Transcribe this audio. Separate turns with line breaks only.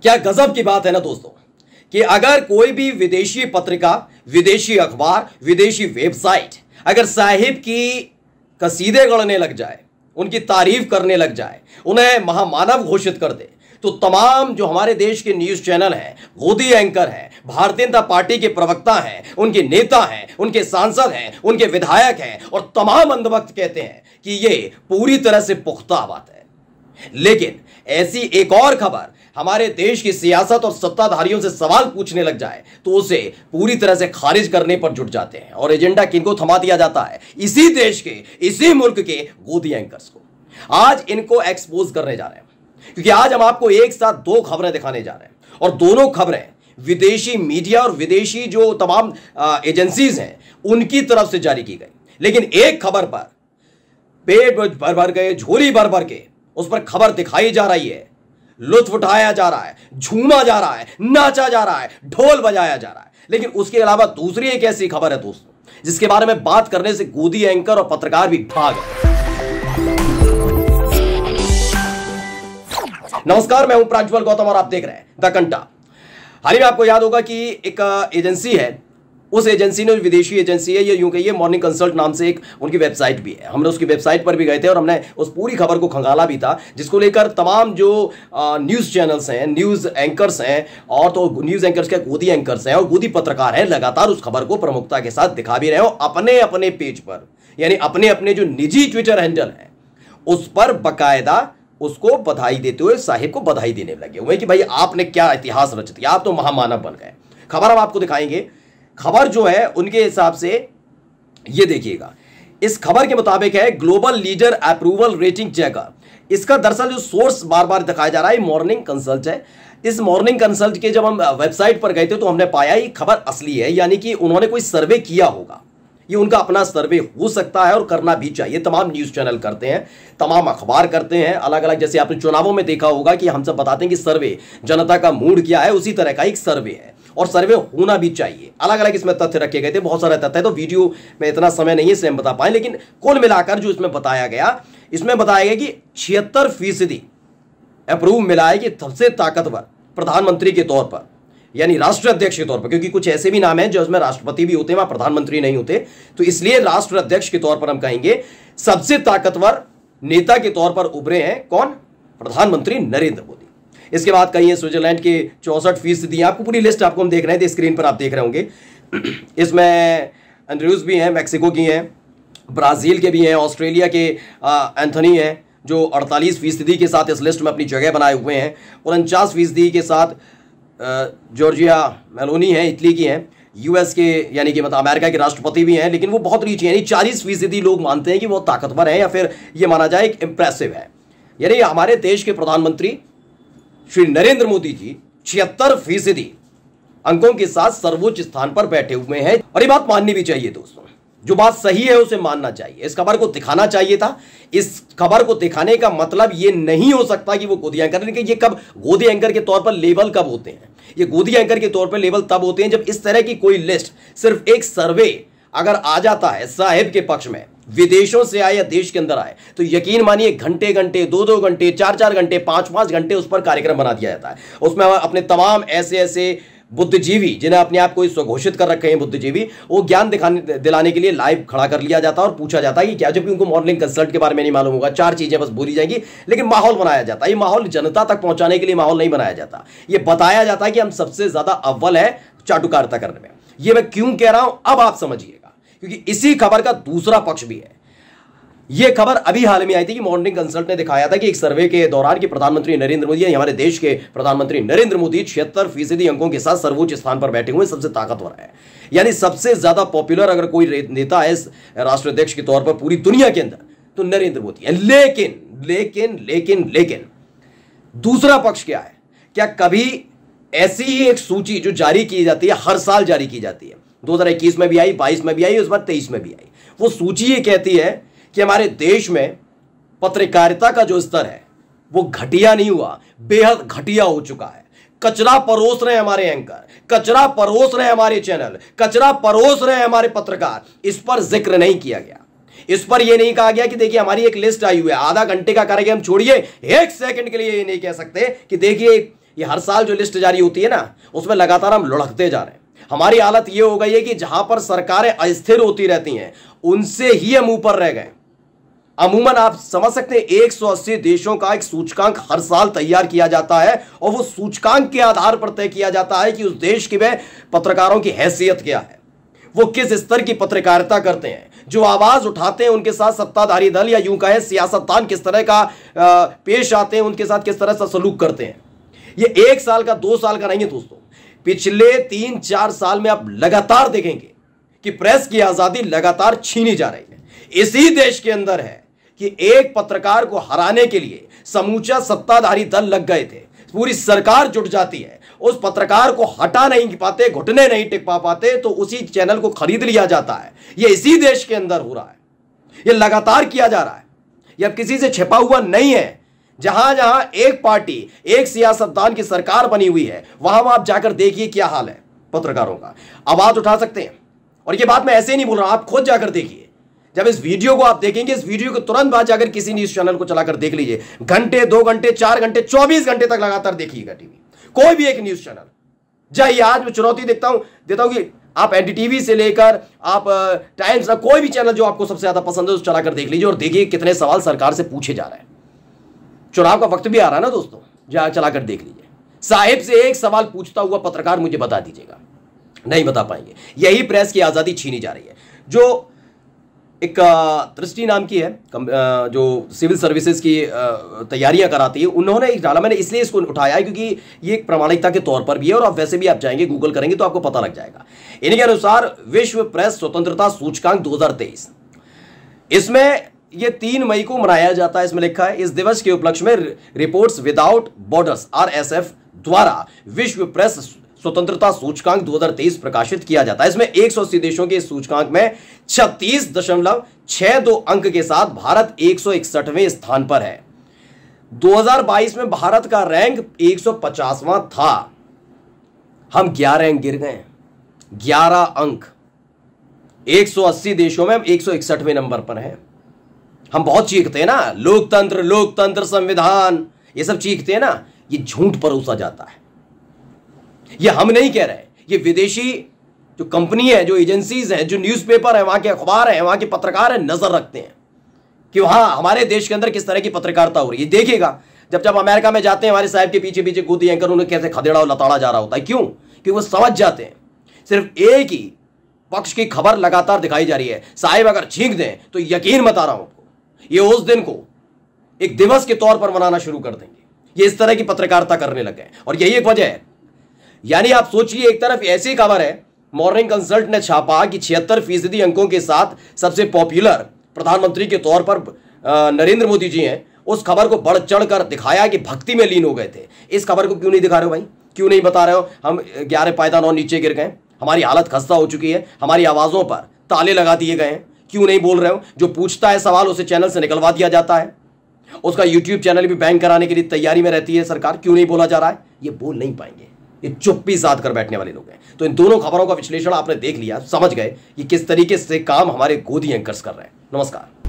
क्या गजब की बात है ना दोस्तों कि अगर कोई भी विदेशी पत्रिका, विदेशी अखबार, विदेशी वेबसाइट अगर साहिब की कसीदे गढ़ने लग जाए, उनकी तारीफ करने लग जाए, उन्हें महामानव घोषित कर दे, तो तमाम जो हमारे देश के न्यूज चैनल हैं, गोदी एंकर हैं, भारतीय जनता पार्टी के प्रवक्ता हैं, उनके नेता हैं, उनके सांसद हैं, उनके विधायक हैं और तमाम अंधभक्त कहते हैं कि ये पूरी तरह से पुख्ता बात है। लेकिन ऐसी एक और खबर हमारे देश की सियासत और सत्ताधारियों से सवाल पूछने लग जाए तो उसे पूरी तरह से खारिज करने पर जुट जाते हैं और एजेंडा किनको थमा दिया जाता है? इसी देश के, इसी मुल्क के गोदी एंकर्स को। आज इनको एक्सपोज करने जा रहे हैं क्योंकि आज हम आपको एक साथ दो खबरें दिखाने जा रहे हैं और दोनों खबरें विदेशी मीडिया और विदेशी जो तमाम एजेंसीज हैं उनकी तरफ से जारी की गई। लेकिन एक खबर पर पेट भर भर के, झोली भर भर के उस पर खबर दिखाई जा रही है, लुत्फ उठाया जा रहा है, झूमा जा रहा है, नाचा जा रहा है, ढोल बजाया जा रहा है। लेकिन उसके अलावा दूसरी एक ऐसी खबर है दोस्तों जिसके बारे में बात करने से गोदी एंकर और पत्रकार भी भाग गए। नमस्कार, मैं हूं प्राज्वल गौतम और आप देख रहे हैं द कंटा। हाल ही में आपको याद होगा कि एक एजेंसी है, उस एजेंसी ने, विदेशी एजेंसी है, ये यूं कहिए मॉर्निंग कंसल्ट नाम से एक उनकी वेबसाइट भी है। हमने उसकी वेबसाइट पर भी गए थे और हमने उस पूरी खबर को खंगाला भी था, जिसको लेकर तमाम जो न्यूज़ चैनल्स हैं, न्यूज़ एंकर्स हैं और तो न्यूज़ एंकर्स के गोदी एंकर्स हैं और गोदी पत्रकार हैं, लगातार उस खबर को प्रमुखता के साथ दिखा भी रहे हो अपने अपने पेज पर, यानी अपने अपने जो निजी ट्विटर हैंडल है उस पर बाकायदा उसको बधाई देते हुए, साहिब को बधाई देने लगे हुए कि भाई आपने क्या इतिहास रच दिया, आप तो महामानव बन गए। खबर हम आपको दिखाएंगे। खबर जो है उनके हिसाब से ये देखिएगा, इस खबर के मुताबिक है global leader approval rating checker. इसका दरअसल जो सोर्स बार बार दिखाया जा रहा है मॉर्निंग कंसल्ट है। इस मॉर्निंग कंसल्ट के जब हम वेबसाइट पर गए थे तो हमने पाया ये खबर असली है, यानी कि उन्होंने कोई सर्वे किया होगा। ये उनका अपना सर्वे हो सकता है और करना भी चाहिए। तमाम न्यूज़ चैनल करते हैं, तमाम अखबार करते हैं, अलग अलग। जैसे आपने चुनावों में देखा होगा कि हम सब बताते हैं कि सर्वे जनता का मूड क्या है, उसी तरह का एक सर्वे है और सर्वे होना भी चाहिए। अलग अलग इसमें तथ्य रखे गए थे, बहुत सारे तथ्य है, तो वीडियो में इतना समय नहीं है इसलिए हम बता पाए। लेकिन कुल मिलाकर जो इसमें बताया गया, इसमें बताया गया कि 76% अप्रूव मिला है कि सबसे ताकतवर प्रधानमंत्री के तौर पर, यानी राष्ट्र अध्यक्ष के तौर पर, क्योंकि कुछ ऐसे भी नाम हैं जो उसमें राष्ट्रपति भी होते हैं, वहां प्रधानमंत्री नहीं होते, तो इसलिए राष्ट्र अध्यक्ष के तौर पर हम कहेंगे सबसे ताकतवर नेता के तौर पर उभरे हैं कौन? प्रधानमंत्री नरेंद्र मोदी। इसके बाद कहीं स्विट्जरलैंड के 64%। आपको पूरी लिस्ट आपको हम देख रहे हैं, स्क्रीन पर आप देख रहे होंगे। इसमें एंड्रयूज भी हैं, मैक्सिको की हैं, ब्राजील के भी हैं, ऑस्ट्रेलिया के एंथनी हैं जो 48% के साथ इस लिस्ट में अपनी जगह बनाए हुए हैं। 49% के साथ जॉर्जिया मेलोनी है, इटली की हैं। यूएस के यानी कि मतलब अमेरिका के राष्ट्रपति भी हैं, लेकिन वो बहुत नीचे, यानी 40% लोग मानते हैं कि वो ताकतवर है या फिर ये माना जाए एक इंप्रेसिव है। यानी हमारे देश के प्रधानमंत्री श्री नरेंद्र मोदी जी 76% अंकों के साथ सर्वोच्च स्थान पर बैठे हुए हैं और ये बात माननी भी चाहिए दोस्तों। जो बात सही है उसे मानना चाहिए। इस खबर को दिखाना चाहिए था। इस खबर को दिखाने का मतलब ये नहीं हो सकता कि वो गोदी एंकर, लेकिन ये कब गोदी एंकर के तौर पर लेबल कब होते हैं? ये गोदी एंकर के तौर पर लेबल तब होते हैं जब इस तरह की कोई लिस्ट, सिर्फ एक सर्वे अगर आ जाता है साहिब के पक्ष में, विदेशों से आए या देश के अंदर आए, तो यकीन मानिए घंटे घंटे, 2-2 घंटे, 4-4 घंटे, 5-5 घंटे उस पर कार्यक्रम बना दिया जाता है। उसमें अपने तमाम ऐसे ऐसे बुद्धिजीवी जिन्हें अपने आप को स्वघोषित कर रखे हैं बुद्धिजीवी, वो ज्ञान दिलाने के लिए लाइव खड़ा कर लिया जाता है और पूछा जाता है कि क्या, जबकि उनको मॉर्निंग कंसल्ट के बारे में नहीं मालूम होगा, 4 चीजें बस बोली जाएंगी, लेकिन माहौल बनाया जाता है। ये माहौल जनता तक पहुंचाने के लिए माहौल नहीं बनाया जाता, ये बताया जाता है कि हम सबसे ज्यादा अव्वल है चाटुकारिता करने में। ये मैं क्यों कह रहा हूं अब आप समझिएगा, क्योंकि इसी खबर का दूसरा पक्ष भी है। यह खबर अभी हाल में आई थी कि मॉर्निंग कंसल्ट ने दिखाया था कि एक सर्वे के दौरान कि प्रधानमंत्री नरेंद्र मोदी, हमारे देश के प्रधानमंत्री नरेंद्र मोदी 76% अंकों के साथ सर्वोच्च स्थान पर बैठे हुए, सबसे ताकतवर है, यानी सबसे ज्यादा पॉपुलर अगर कोई नेता है राष्ट्राध्यक्ष के तौर पर पूरी दुनिया के अंदर तो नरेंद्र मोदी है। लेकिन लेकिन लेकिन लेकिन दूसरा पक्ष क्या है? क्या कभी ऐसी ही एक सूची जो जारी की जाती है, हर साल जारी की जाती है, 2021 में भी आई, 22 में भी आई, उस बार 23 में भी आई, वो सूची ये कहती है कि हमारे देश में पत्रकारिता का जो स्तर है वो घटिया नहीं हुआ, बेहद घटिया हो चुका है। कचरा परोस रहे हैं हमारे एंकर, कचरा परोस रहे हैं हमारे चैनल, कचरा परोस रहे हैं हमारे पत्रकार। इस पर जिक्र नहीं किया गया। इस पर यह नहीं कहा गया कि देखिए हमारी एक लिस्ट आई हुई है। आधा घंटे का कार्यक्रम छोड़िए, 1 सेकंड के लिए ये नहीं कह सकते कि देखिए ये हर साल जो लिस्ट जारी होती है ना, उसमें लगातार हम लुढ़कते जा रहे हैं। हमारी हालत ये हो गई है कि जहां पर सरकारें अस्थिर होती रहती हैं उनसे ही हम ऊपर रह गए। अमूमन आप समझ सकते हैं 180 देशों का एक सूचकांक हर साल तैयार किया जाता है और वो सूचकांक के आधार पर तय किया जाता है कि उस देश की में पत्रकारों की हैसियत क्या है, वो किस स्तर की पत्रकारिता करते हैं, जो आवाज उठाते हैं उनके साथ सत्ताधारी दल या यूं कहें सियासतदान किस तरह का पेश आते हैं, उनके साथ किस तरह से सलूक करते हैं। ये 1 साल का 2 साल का नहीं है दोस्तों, पिछले 3-4 साल में आप लगातार देखेंगे कि प्रेस की आजादी लगातार छीनी जा रही है। इसी देश के अंदर है कि एक पत्रकार को हराने के लिए समूचा सत्ताधारी दल लग गए थे, पूरी सरकार जुट जाती है, उस पत्रकार को हटा नहीं पाते, घुटने नहीं टिक पाते तो उसी चैनल को खरीद लिया जाता है। यह इसी देश के अंदर हो रहा है, यह लगातार किया जा रहा है, यह किसी से छिपा हुआ नहीं है। जहां जहां एक पार्टी एक सियासतदान की सरकार बनी हुई है वहां आप जाकर देखिए क्या हाल है पत्रकारों का, आवाज उठा सकते हैं। और यह बात मैं ऐसे नहीं बोल रहा, आप खुद जाकर देखिए। जब इस वीडियो को आप देखेंगे, इस वीडियो के तुरंत बाद जाकर किसी न्यूज चैनल को चलाकर देख लीजिए, घंटे 2 घंटे 4 घंटे 24 घंटे तक लगातार देखिएगा टीवी, कोई भी एक न्यूज चैनल। जाइए, आज मैं चुनौती देता हूं कि आप एनडीटीवी से लेकर आप टाइम्स ना, कोई भी चैनल जो आपको सबसे ज्यादा पसंद है उस चलाकर देख लीजिए और देखिए कितने सवाल सरकार से पूछे जा रहे हैं। चुनाव का वक्त भी आ रहा है ना दोस्तों, जहां चलाकर देख लीजिए। साहिब से एक सवाल पूछता हुआ पत्रकार मुझे बता दीजिएगा, नहीं बता पाएंगे। यही प्रेस की आजादी छीनी जा रही है। जो एक दृष्टि नाम की है जो सिविल सर्विसेज की तैयारियां कराती है, उन्होंने एक डाला, मैंने इसलिए इसको उठाया है क्योंकि ये एक प्रामाणिकता के तौर पर भी है और आप वैसे भी आप जाएंगे गूगल करेंगे तो आपको पता लग जाएगा। इनके अनुसार विश्व प्रेस स्वतंत्रता सूचकांक 2023, इसमें ये 3 मई को मनाया जाता है। इसमें लिखा है, इस दिवस के उपलक्ष्य में रिपोर्ट्स विदाउट बॉर्डर्स RSF द्वारा विश्व प्रेस स्वतंत्रता सूचकांक 2023 प्रकाशित किया जाता है। इसमें 180 देशों के सूचकांक में 36.62 अंक के साथ भारत 161वें स्थान पर है। 2022 में भारत का रैंक 150वां था, हम 11 अंक गिर गए, 11 अंक। 180 देशों में हम 161वें नंबर पर हैं। हम बहुत चीखते हैं ना, लोकतंत्र लोकतंत्र संविधान, ये सब चीखते हैं ना, ये झूठ परोसा जाता है। ये हम नहीं कह रहे, ये विदेशी जो कंपनी है, जो एजेंसीज हैं, जो न्यूज़पेपर है, वहां के अखबार हैं, वहां के पत्रकार हैं, नजर रखते हैं कि वहां हमारे देश के अंदर किस तरह की पत्रकारिता हो रही है। देखिएगा जब अमेरिका में जाते हैं, हमारे साहब के पीछे पीछे गोदी एंकर उन्हें कैसे खदेड़ा और लताड़ा जा रहा होता है। क्यों? क्योंकि वो समझ जाते हैं सिर्फ एक ही पक्ष की खबर लगातार दिखाई जा रही है। साहिब अगर छींक दें तो यकीन बता रहा हूं आपको, ये उस दिन को एक दिवस के तौर पर मनाना शुरू कर देंगे। ये इस तरह की पत्रकारिता करने लगे और यही एक वजह है। यानी आप सोचिए, एक तरफ ऐसी खबर है, मॉर्निंग कंसल्ट ने छापा कि 76% अंकों के साथ सबसे पॉपुलर प्रधानमंत्री के तौर पर नरेंद्र मोदी जी हैं। उस खबर को बढ़ चढ़ कर दिखाया कि भक्ति में लीन हो गए थे। इस खबर को क्यों नहीं दिखा रहे हो भाई? क्यों नहीं बता रहे हो? हम 11 पायदानों नीचे गिर गए, हमारी हालत खस्ता हो चुकी है, हमारी आवाजों पर ताले लगा दिए गए हैं, क्यों नहीं बोल रहे हो? जो पूछता है सवाल उसे चैनल से निकलवा दिया जाता है, उसका यूट्यूब चैनल भी बैन कराने के लिए तैयारी में रहती है सरकार, क्यों नहीं बोला जा रहा है? ये बोल नहीं पाएंगे, ये चुप्पी साध कर बैठने वाले लोग हैं। तो इन दोनों खबरों का विश्लेषण आपने देख लिया, समझ गए कि किस तरीके से काम हमारे गोदी एंकर्स कर रहे हैं। नमस्कार।